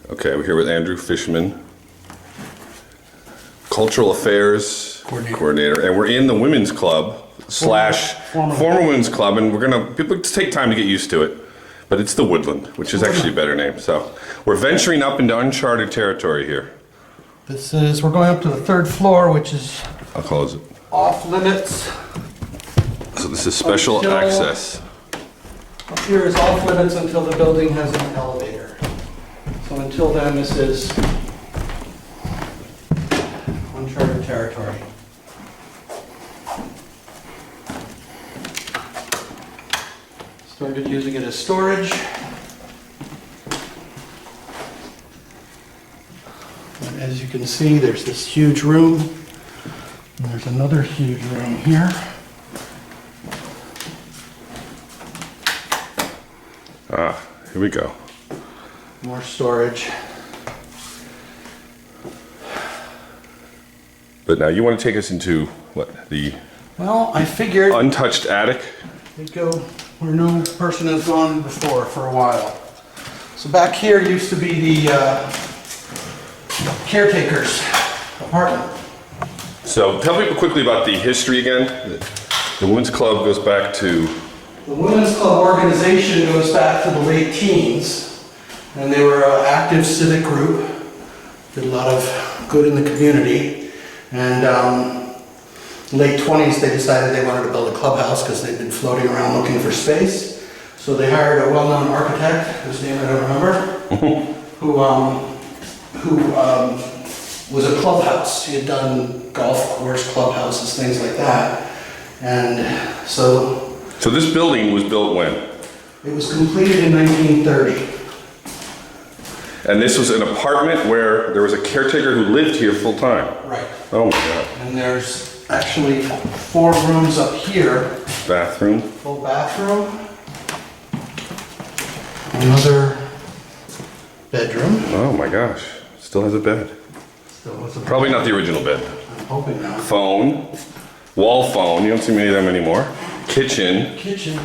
Okay, we're here with Andrew Fishman, Cultural Affairs Coordinator, and we're in the Women's Club slash former Women's Club, and people take time to get used to it, but it's the Woodland, which is actually a better name. So we're venturing up into uncharted territory here. We're going up to the third floor, which is I'll close it. Off limits. So this is special access. Up here is off limits until the building has an elevator. So until then, this is uncharted territory. Started using it as storage. And as you can see, there's this huge room. And there's another huge room here. Here we go. More storage. But now you want to take us into what, the Well, I figured untouched attic? we'd go where no person has gone before for a while. So back here used to be the caretaker's apartment. So tell people quickly about the history again. The Women's Club goes back to... The Women's Club organization goes back to the late teens, and they were an active civic group, did a lot of good in the community, and late 20s they decided they wanted to build a clubhouse because they'd been floating around looking for space. So they hired a well-known architect, whose name I don't remember, who was a clubhouse. He had done golf course clubhouses, things like that, and so this building was built when? it was completed in 1930. And this was an apartment where there was a caretaker who lived here full time? Right. Oh my God. And there's actually 4 rooms up here. Bathroom? Full bathroom. Another bedroom. Oh my gosh. Still has a bed. Still was a Probably not the original bed. I'm hoping not. Phone. Wall phone. You don't see many of them anymore. Kitchen. Kitchen.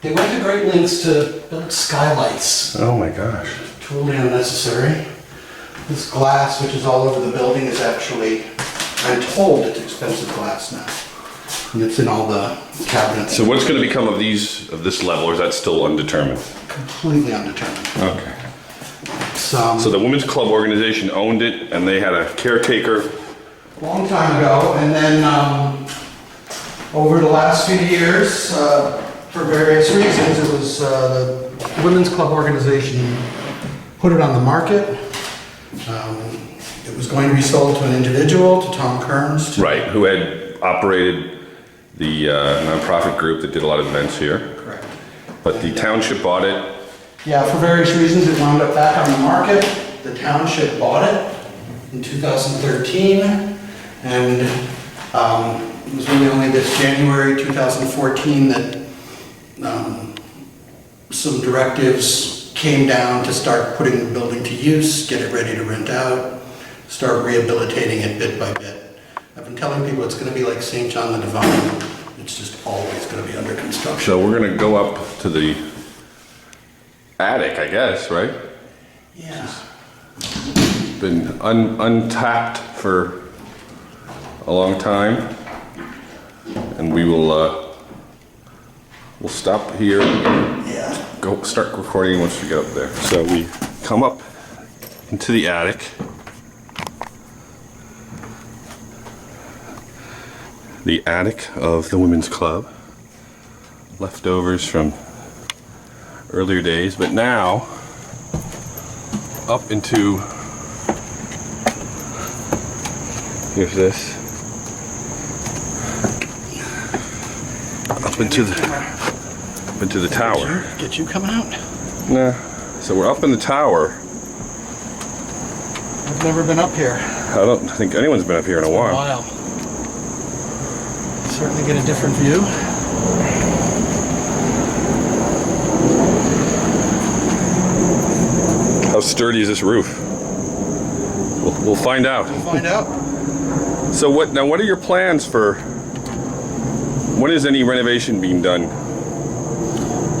They went to great lengths to build skylights. Oh my gosh. Totally unnecessary. This glass, which is all over the building, is actually, I'm told it's expensive glass now. And it's in all the cabinets. So what's going to become of this level, or is that still undetermined? Completely undetermined. Okay. So So the Women's Club organization owned it, and they had a caretaker. long time ago, and then over the last few years, for various reasons, it was the Women's Club organization put it on the market. It was going to be sold to an individual, to Tom Kearns. Right, who had operated the nonprofit group that did a lot of events here. Correct. But the township bought it. Yeah, for various reasons, it wound up back on the market. The township bought it in 2013, and it was really only this January 2014 that some directives came down to start putting the building to use, get it ready to rent out, start rehabilitating it bit by bit. I've been telling people it's going to be like St. John the Divine. It's just always going to be under construction. So we're going to go up to the attic, I guess, right? Yeah. Been untapped for a long time, and we'll stop here. Yeah. Go start recording once we get up there. So we come up into the attic. The attic of the Women's Club. Leftovers from earlier days, but now up into, here's this, up into the tower. Get you coming out? Nah. So we're up in the tower. I've never been up here. I don't think anyone's been up here in a while. Wow. Certainly get a different view. How sturdy is this roof? We'll find out. We'll find out. So what are your plans for, when is any renovation being done?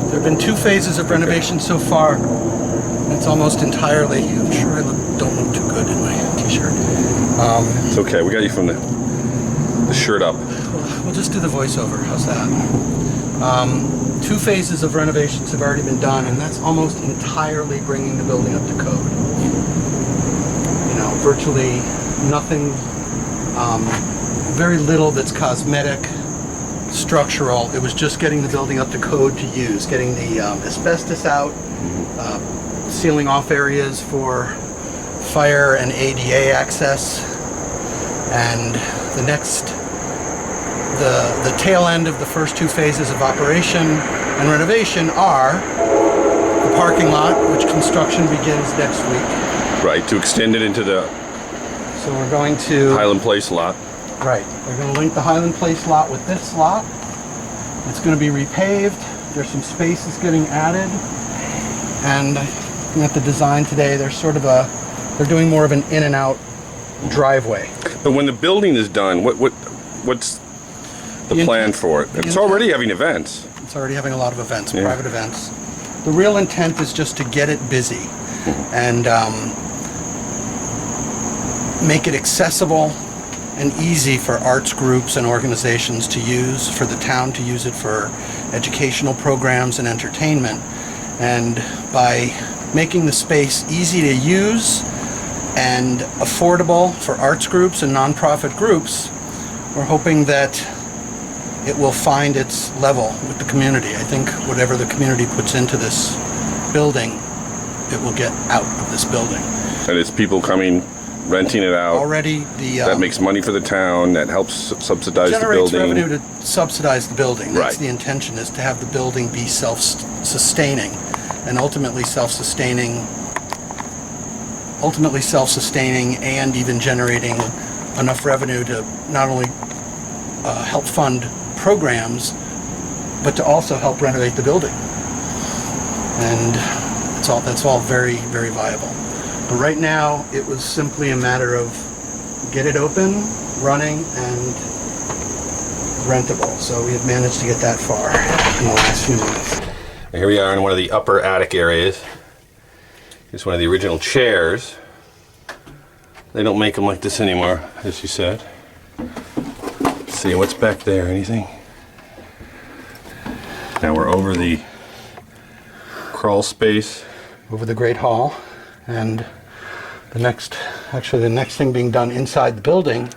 There have been 2 phases of renovation so far. It's almost entirely, I'm sure don't look too good in my t-shirt. It's okay, we got you from the shirt up. We'll just do the voiceover, how's that? 2 phases of renovations have already been done, and that's almost entirely bringing the building up to code. You know, virtually nothing, very little that's cosmetic, structural. It was just getting the building up to code to use, getting the asbestos out, sealing off areas for fire and ADA access, and the tail end of the first 2 phases of operation and renovation are the parking lot, which construction begins next week. Right, to extend it into the So we're going to... Highland Place lot. Right, we're going to link the Highland Place lot with this lot. It's going to be repaved. There's some spaces getting added. And looking at the design today, there's sort of they're doing more of an in and out driveway. But when the building is done, what's the plan for it? It's already having events. It's already having a lot of events, Yeah. private events. The real intent is just to get it busy and make it accessible and easy for arts groups and organizations to use, for the town to use it for educational programs and entertainment. And by making the space easy to use and affordable for arts groups and nonprofit groups, we're hoping that it will find its level with the community. I think whatever the community puts into this building, it will get out of this building. And it's people coming, renting it out. Already That makes money for the town, that helps subsidize the generates building. revenue to subsidize the building. That's Right. the intention, is to have the building be self-sustaining and ultimately self-sustaining and even generating enough revenue to not only help fund programs, but to also help renovate the building. And that's all very, very viable. But right now, it was simply a matter of get it open, running, and rentable. So we have managed to get that far in the last few months. Here we are in one of the upper attic areas. Here's one of the original chairs. They don't make them like this anymore, as you said. Let's see, what's back there? Anything? Now we're over the crawl space. Over the Great Hall, and the next thing being done inside the building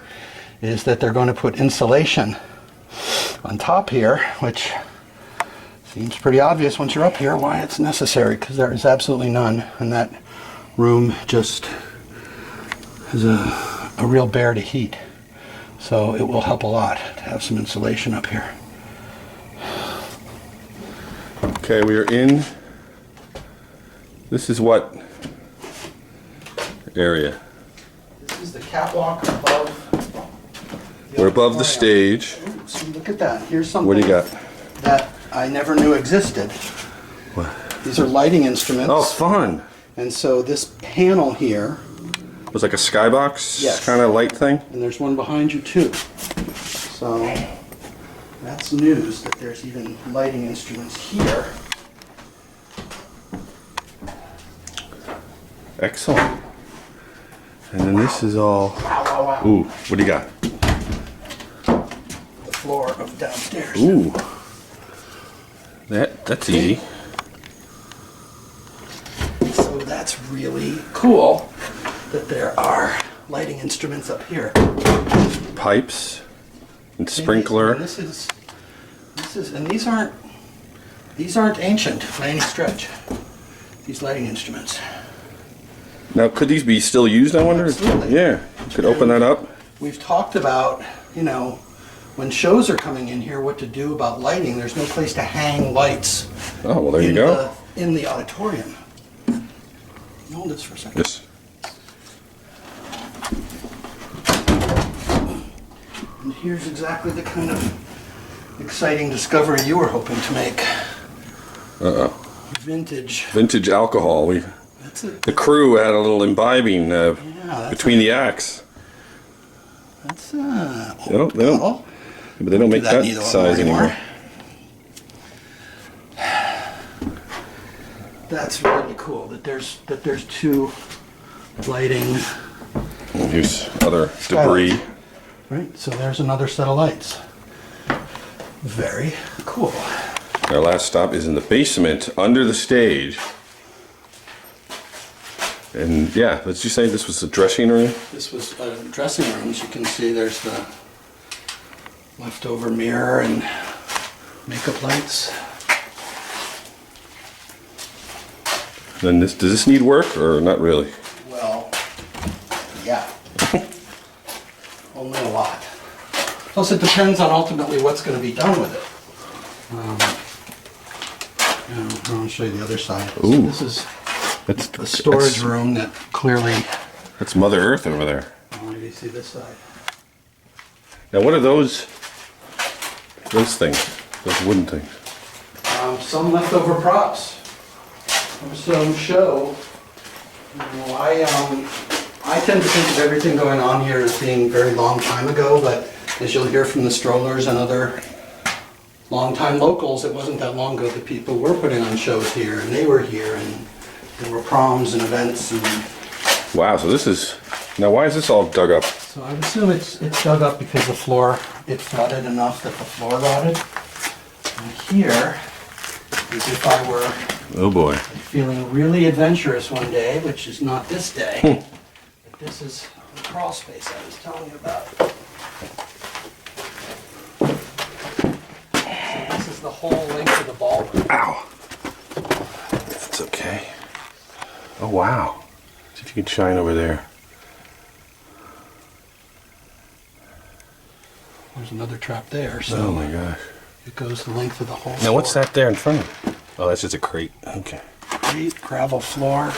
is that they're going to put insulation on top here, which seems pretty obvious once you're up here why it's necessary, because there is absolutely none, and that room just is a real bear to heat. So it will help a lot to have some insulation up here. Okay, we are in. This is what area? This is the catwalk above. We're above the stage. Ooh, see, look at that. Here's something. What do you got? That I never knew existed. What? These are lighting instruments. Oh, fun! And so this panel here, It was like a skybox Yes. kind of light thing. and there's one behind you too. So that's news that there's even lighting instruments here. Excellent. And then this is all. Wow, wow, wow. Ooh, what do you got? The floor of downstairs. Ooh, that's easy. So that's really cool that there are lighting instruments up here. Pipes and sprinkler. And this is, and these aren't ancient by any stretch. These lighting instruments. Now, could these be still used, I wonder? Absolutely. Yeah, could open that up. We've talked about, when shows are coming in here, what to do about lighting. There's no place to hang lights. Oh, well, there you go. In the auditorium. Hold this for a second. Yes. And here's exactly the kind of exciting discovery you were hoping to make. Uh-oh. Vintage. Vintage alcohol. That's it. The crew had a little imbibing That's between the acts. That's They don't, but they don't make that size anymore. that's really cool that there's two lighting. Here's other debris. Right, so there's another set of lights. Very cool. Our last stop is in the basement under the stage. And yeah, let's just say this was a dressing room. This was a dressing room. As you can see, there's the leftover mirror and makeup lights. Then does this need work or not really? Well, yeah. Only a lot. Plus, it depends on ultimately what's going to be done with it. I'll show you the other side. So Ooh. this is the storage room that clearly. That's Mother Earth over there. You see this side. Now, what are those things? Those wooden things? Some leftover props from some show. I tend to think of everything going on here as being very long time ago, but as you'll hear from the strollers and other long-time locals, it wasn't that long ago that people were putting on shows here, and they were here, and there were proms and events. And Wow, so this is... Now, why is this all dug up? so I would assume it's dug up because the floor, it flooded enough that the floor rotted. And here is if I were Oh boy. feeling really adventurous one day, which is not this day. But this is the crawl space I was telling you about. So this is the whole length of the ballroom. Ow. That's okay. Oh wow. See if you can shine over there. There's another trap there, so Oh my gosh. it goes the length of the whole Now what's floor. that there in front of you? Oh, that's just a crate. Okay. Great gravel floor.